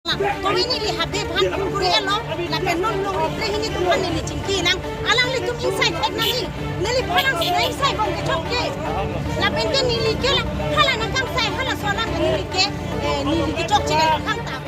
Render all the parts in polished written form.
Kami ni lihat beban kuri elo, la penon long prehini tuhan ni cingki nang alang li tum inside tek nangi, neli palang inside bong kecok ke, la pente ni li ke la hala nakang sai hala solang ni li ke ni li kecok cigal kang tak.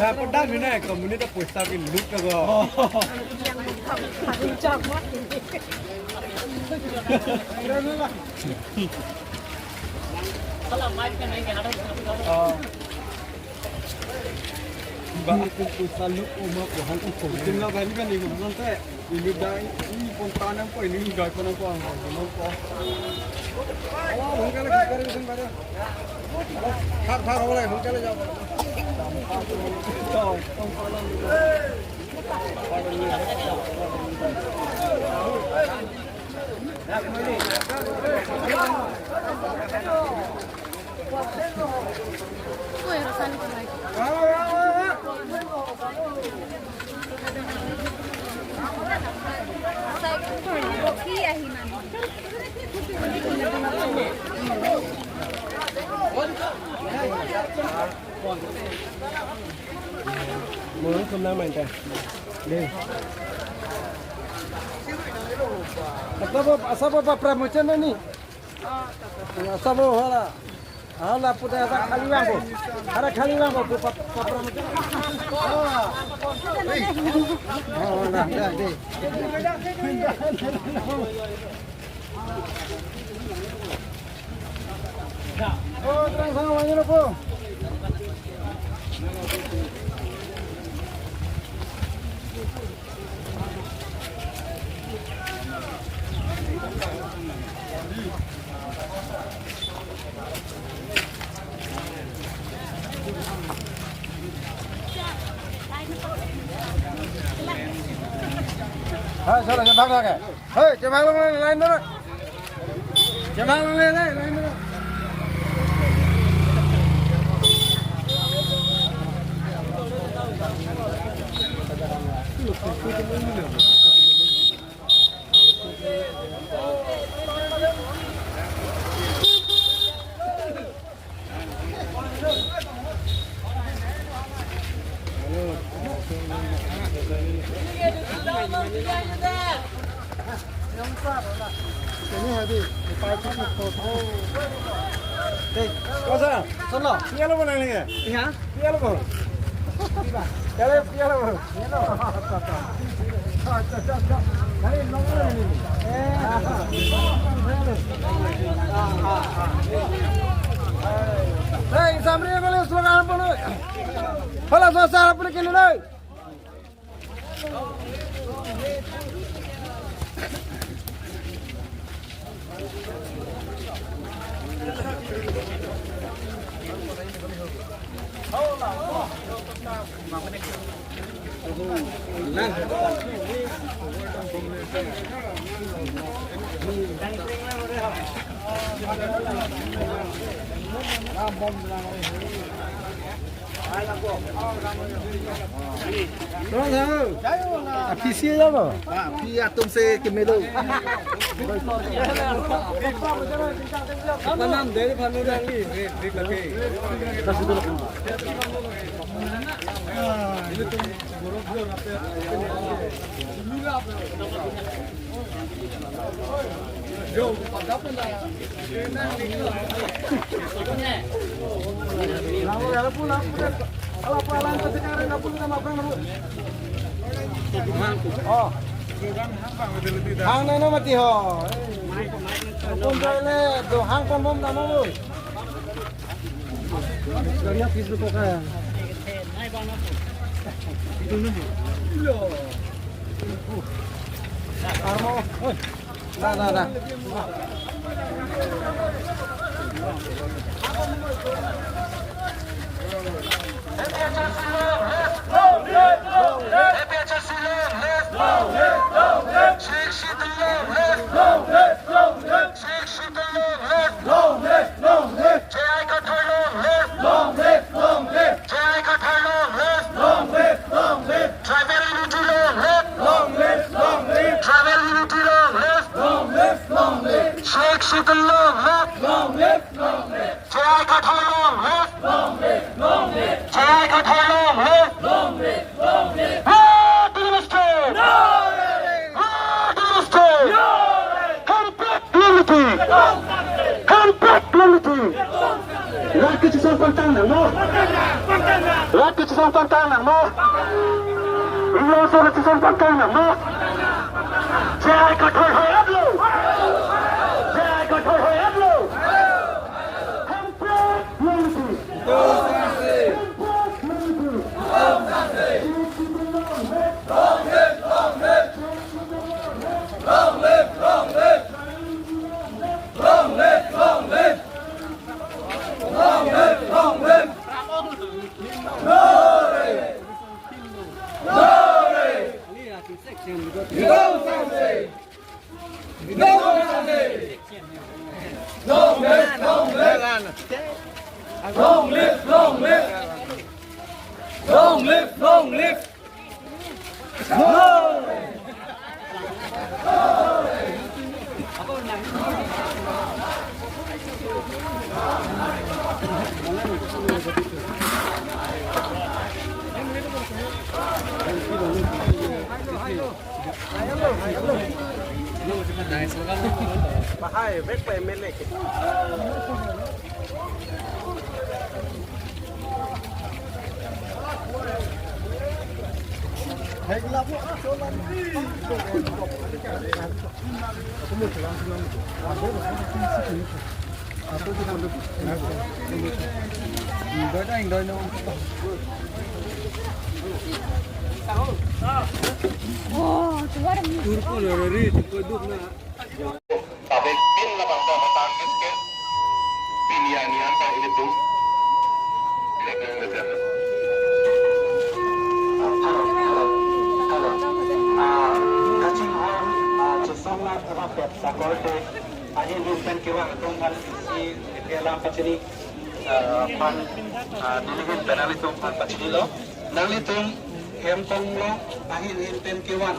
Dapat dah mina komunitas puasa bin look lagi. Kalau mic kan ini ada. Bahkan puasa look umur puasa itu. Jumlah kali kan ini nanti ini dah ini pontan apa ini gaya pun apa apa. Oh, mungkin lagi kerja di sana. Thar oleh mungkin lagi jawab. Muốn không năng mạnh đi. Apa promotion ni? Asal hala. Hala punya kali wang. Ada kali wang promotion. Oh, dah deh. Oh, terang sama wangi apa? Hai, salah jangan bang lagi. Hei, jangan bang lain dulu. Jangan bang lain dulu. Ini hadi, dipakai foto. Deh, kosa, sono, piala mana ni? Iya, piala mana? Piala mana? Hari nomor ini. Hei, sambil balik slogan apa ni? Hala sosial apa ni kini ni? Đó thôi. À, phi xia đó mà. À, phi atom se cái mê đâu. Tanam dari phanu đang đi, đi cà phê. Ini tuh borok borok apa? Yo, pada apa lah? Lalu pulang. Kalau pulang ke sekarang nggak pulang sama apa nggak? Oh. Hang này nó mà tì hò. Con chơi lên, đồ hang con bom nào mà. Dari apa itu kok kan? Itu nih. Lo. Armo. Dah. Bahaya, baik pak melek. Baik lapu, solan ni. Aku kita untuk. Đôi nó. Turko lori, turko duk na. Tapi pin la bangsa matangkis ke pilihan kan itu kacing hon cesongna rapet sakolte ahin bukan kiwa tunggal isi dalam paciri pan dilihin penalitum pan paciri lo nalitum hempong lo ahin hinten kiwan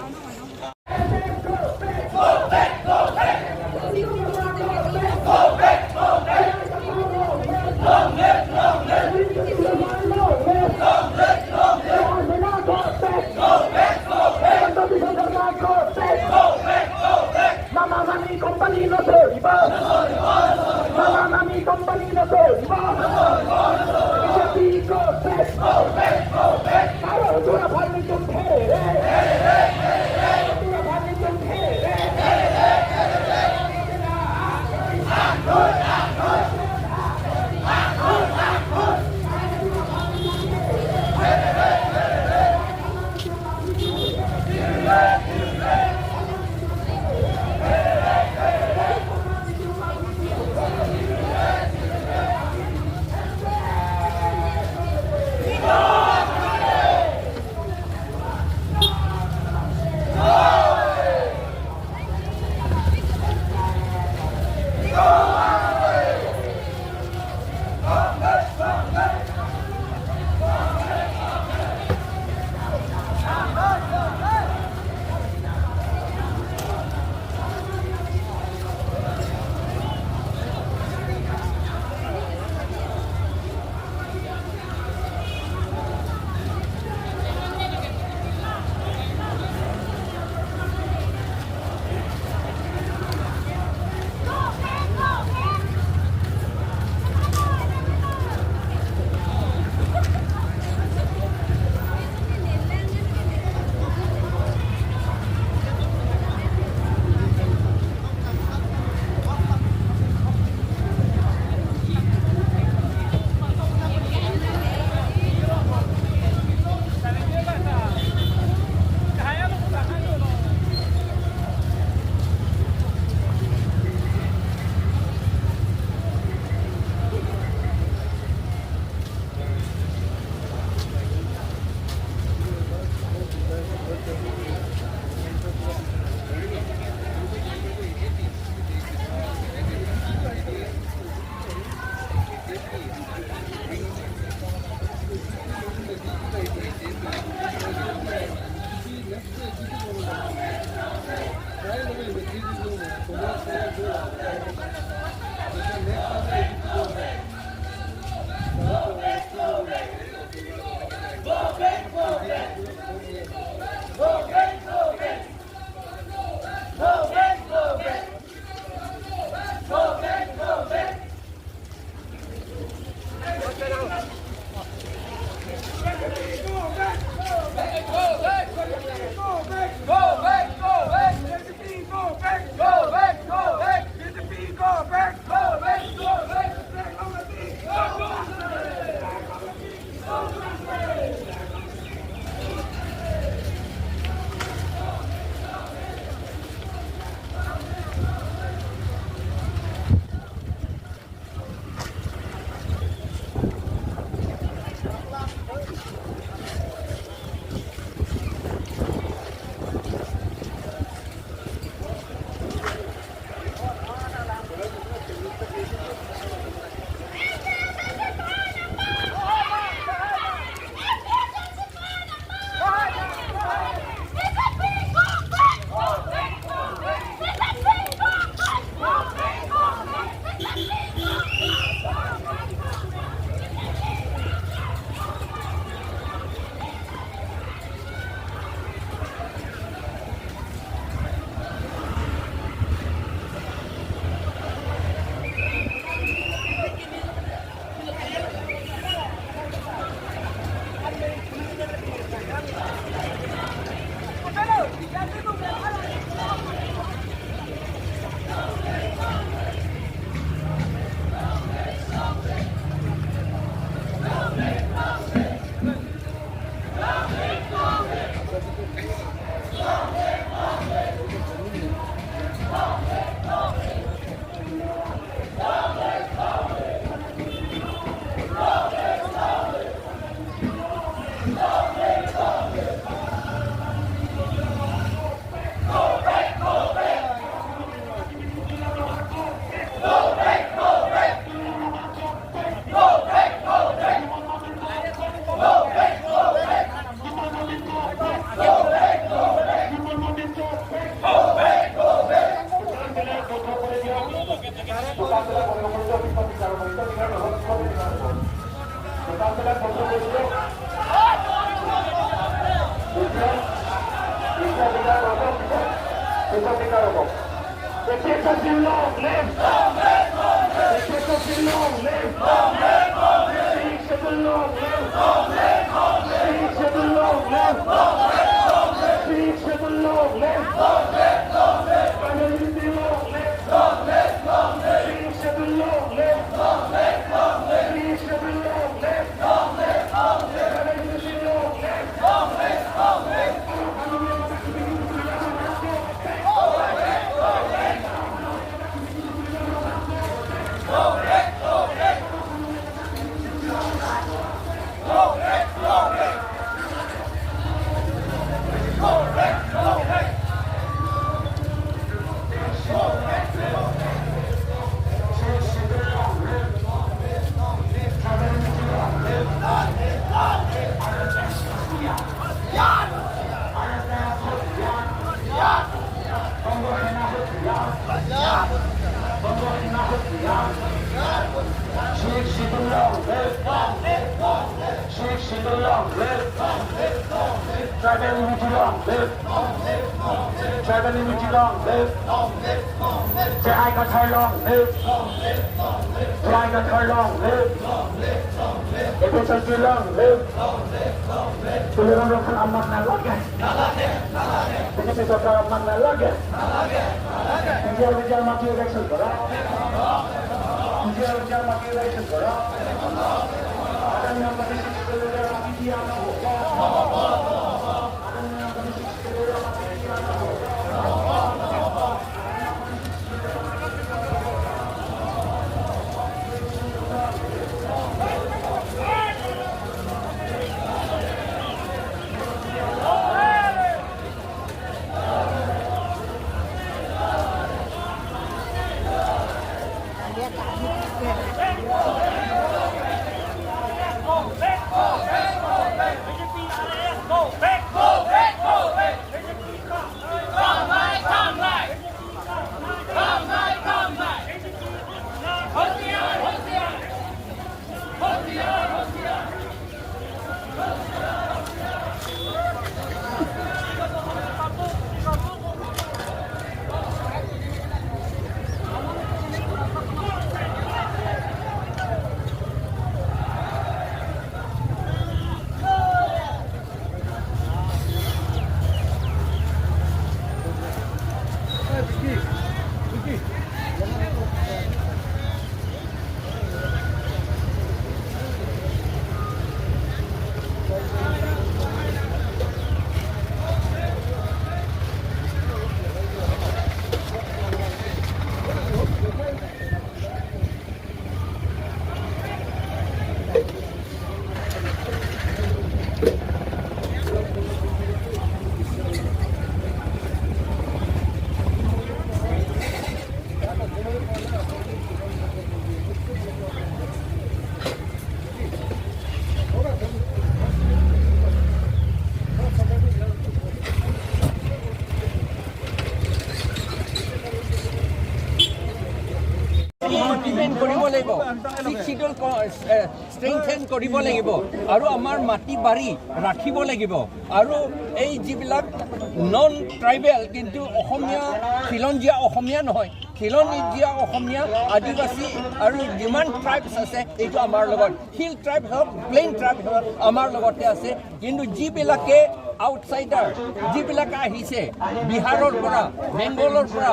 স্ট্ৰেংথেন কৰিব লাগিব আৰু আমাৰ মাটি বাৰী ৰাখিব লাগিব আৰু এই যিবিলাক নন ট্ৰাইবেল কিন্তু অসমীয়া খিলঞ্জীয়া অসমীয়া নহয় খিলঞ্জীয়া অসমীয়া আদিবাসী আৰু যিমান ট্ৰাইবছ আছে এইটো আমাৰ লগত হিল ট্ৰাইব হওক প্লেইন ট্ৰাইব হওক আমাৰ লগতে আছে কিন্তু যিবিলাকে আউটসাইডাৰ যিবিলাকে আহিছে বিহাৰৰ পৰা বেংগলৰ পৰা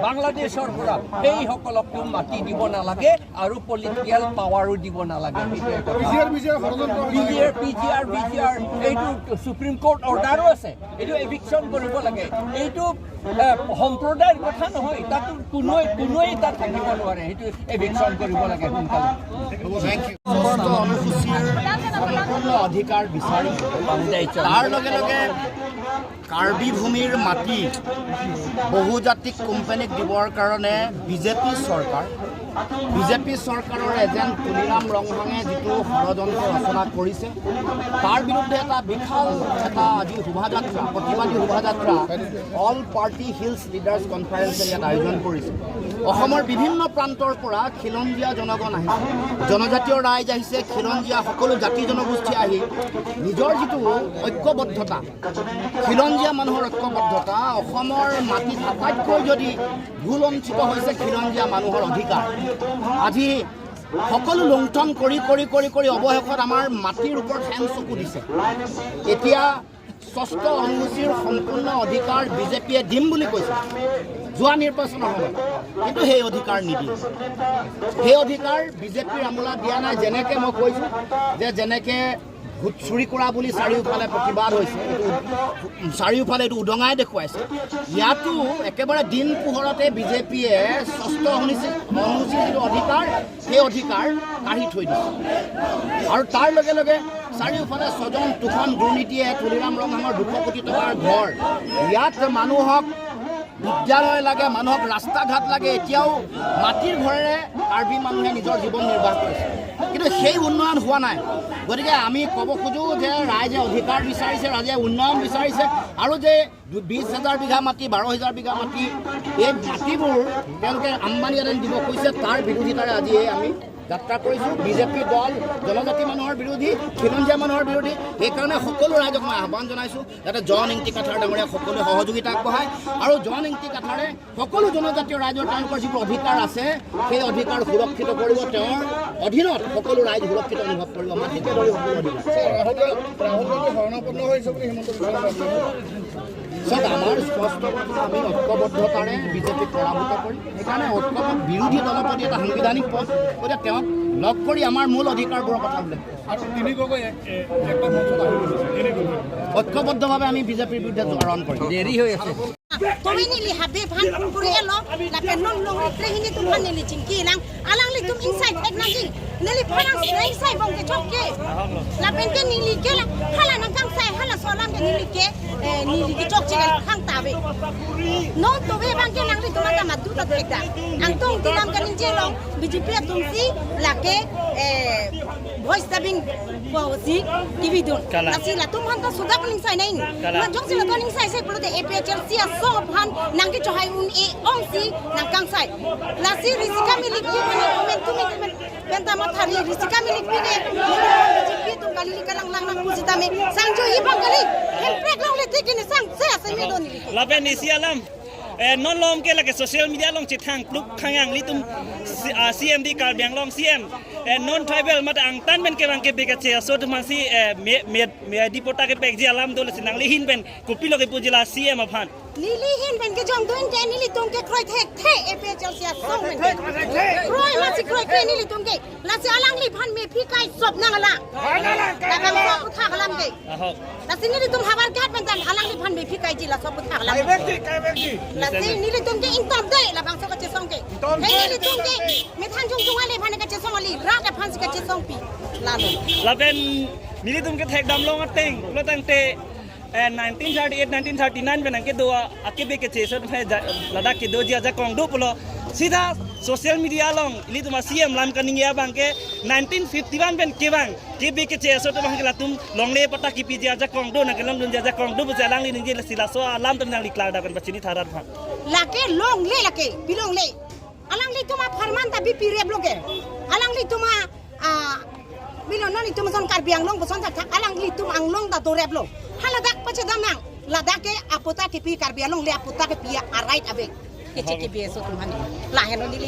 বাংলাদেশৰ পৰা সেইসকলকতো মাটি দিব নালাগে আৰু পলিটিকেল পাৱাৰো দিব নালাগে পিজিআৰ এইটো সুপ্ৰিম কোৰ্ট অৰ্ডাৰো আছে এইটো এভিকশ্যন কৰিব লাগে এইটো সম্প্ৰদায়ৰ কথা নহয় তাতো কোনোৱেই তাত থাকিব নোৱাৰে সেইটো এভিকশ্যন কৰিব লাগে সোনকালে অধিকাৰ বিচাৰি তাৰ লগে লগে কাৰ্বি ভূমিৰ মাটি বহুজাতিক কোম্পানীক দিবৰ কাৰণে বিজেপি চৰকাৰ বিজেপি চৰকাৰৰ এজেণ্ট তুলিৰাম ৰংহাঙে যিটো ষড়যন্ত্ৰ ৰচনা কৰিছে তাৰ বিৰুদ্ধে এটা বিশাল এটা আজি শোভাযাত্ৰা প্ৰতিবাদী শোভাযাত্ৰা অল পাৰ্টি হিলছ লিডাৰ্ছ কনফাৰেন্সে ইয়াত আয়োজন কৰিছে। অসমৰ বিভিন্ন প্ৰান্তৰ পৰা খিলঞ্জীয়া জনগণ আহিছে, জনজাতীয় ৰাইজ আহিছে, খিলঞ্জীয়া সকলো জাতি জনগোষ্ঠী আহি নিজৰ যিটো ঐক্যবদ্ধতা, খিলঞ্জীয়া মানুহৰ ঐক্যবদ্ধতা, অসমৰ মাটিত আটাইতকৈ যদি ভুলঞ্চিত হৈছে খিলঞ্জীয়া মানুহৰ অধিকাৰ, আজি সকলো লুণ্ঠন কৰি কৰি কৰি কৰি অৱশেষত আমাৰ মাটিৰ ওপৰত হেং চকু দিছে। এতিয়া ষষ্ঠ অনুসূচীৰ সম্পূৰ্ণ অধিকাৰ বিজেপিয়ে দিম বুলি কৈছে যোৱা নিৰ্বাচনৰ সময়ত, কিন্তু সেই অধিকাৰ নিদিয়ে। সেই অধিকাৰ বিজেপিৰ আমোলাত দিয়া নাই। যেনেকৈ মই কৈছোঁ যে যেনেকৈ ভোট চুৰি কৰা বুলি চাৰিওফালে প্ৰতিবাদ হৈছে, চাৰিওফালে এইটো উদঙাই দেখুৱাইছে, ইয়াতো একেবাৰে দিন পোহৰতে বিজেপিয়ে ষষ্ঠ অনুসূচীৰ যিটো অধিকাৰ সেই অধিকাৰ কাঢ়ি থৈ দিছে। আৰু তাৰ লগে লগে চাৰিওফালে স্বজন তুফান দুৰ্নীতিয়ে তুলিৰাম ৰংহাঙৰ 200 কোটি টকাৰ ঘৰ, ইয়াত মানুহক বিদ্যালয় লাগে, মানুহক ৰাস্তা ঘাট লাগে, এতিয়াও মাটিৰ ঘৰেৰে কাৰ্বি মানুহে নিজৰ জীৱন নিৰ্বাহ কৰিছে, কিন্তু সেই উন্নয়ন হোৱা নাই। গতিকে আমি ক'ব খোজোঁ যে ৰাইজে অধিকাৰ বিচাৰিছে, ৰাইজে উন্নয়ন বিচাৰিছে, আৰু যে 20,000 বিঘা মাটি 12,000 বিঘা মাটি এই মাটিবোৰ তেওঁলোকে আম্বানী আদানী দিব কৈছে, তাৰ বিৰোধিতাৰে আজি আমি যাত্ৰা কৰিছোঁ। বিজেপি দল জনজাতি মানুহৰ বিৰোধী, খিলঞ্জীয়া মানুহৰ বিৰোধী। সেইকাৰণে সকলো ৰাইজক মই আহ্বান জনাইছোঁ যাতে জন ইংতি কাঠাৰ ডাঙৰীয়া সকলোৱে সহযোগিতা আগবঢ়ায়, আৰু জন ইংতি কাঠাৰে সকলো জনজাতীয় ৰাইজৰ তেওঁলোকৰ যিবোৰ অধিকাৰ আছে সেই অধিকাৰ সুৰক্ষিত কৰিব, তেওঁৰ অধীনত সকলো ৰাইজ সুৰক্ষিত অনুভৱ কৰিব, মাটিকে ধৰি সকলো অধিকাৰ। চাওক, আমাৰ স্পষ্ট কথা, আমি ঐক্যবদ্ধতাৰে বিজেপিক পৰাভূত কৰিম। সেইকাৰণে বিৰোধী দলপতি এটা সাংবিধানিক পদ, গতিকে তেওঁক লগ কৰি আমাৰ মূল অধিকাৰবোৰৰ কথা উল্লেখ ঐক্যবদ্ধভাৱে আমি বিজেপিৰ বিৰুদ্ধে আহৰণ কৰিম। দেৰি হৈ আছে। Kami nili habe van kumpuri lo la penon long trehini tum han nili chinki nang alang li tum inside ek nangi nili parang snai sai bong ke chokke la pente nili ke la hala nang kang sai hala solam ke nili ke chok che khang ta ve no to ve bang ke nang li tum ta madu ta ekda ang tong tilam kan je long BJP tum si la ke voice dubbing si TV don nasi la tum han ta sudah kuning sai nai ma jok si la kuning sai sai puluh de APHL si so han nang ke chohai un e ong si nang kang sai la si risika milik ki mane momentum benta ma thari risika milik ki ne BJP tum kali kalang lang nang pusita me sang jo hi bang kali hem prek long le tikini sang se ase me don ni la ben ni si alam non lom ke la ke social media long chithang pluk khangang li tum CMD kar biang long CM non tribal mat ang tan ben ke bang ke be ke so tum si me dipota ke pek ji alam dol sinang li hin ben kopi lo ke pujila CM aphan Lili hin ben ke jong doin ke nili tum ke kroi the APHL sia song men kroi ma si kroi ke nili tum ke la si alang li phan me phi kai sop nang ala la bang sop tha kalam ke la si nili tum habar kat ben tan alang li phan me phi kai ji la sop tha kalam la si nili tum ke in top dai la bang so ke song ke he nili tum ke me than jong jong ale phan ke song ali ra ke phan si ke song pi la lo la ben nili tum ke thek dam long ateng lo tang te 1938 1939 में नंगे दो आके बे के chaser में लद्दाख के दो जिया कौन दो पुलो सीधा सोशल मीडिया लोंग इली तुम सीएम लाम कनिंगिया बांग के 1951 में के बांग के बे के चेसर तो बांग के ला तुम लोंगले पता की पी जिया कौन दो नंगे लोंग जिया कौन दो बजा लांग निंगे सिला सो लाम तुम नंग लिखला डाकन बचनी थारा था लाके लोंगले लाके बिलोंगले alang li tuma farman ta bi pireb loge alang li tuma bilon ni tuma son kar biang long boson tak alang li tum ang long da to reb lo haladak pache damang ladak ke apota ke pi kar biang long le apota ke pi a right abe ke che ke bi so tum hani la heno ni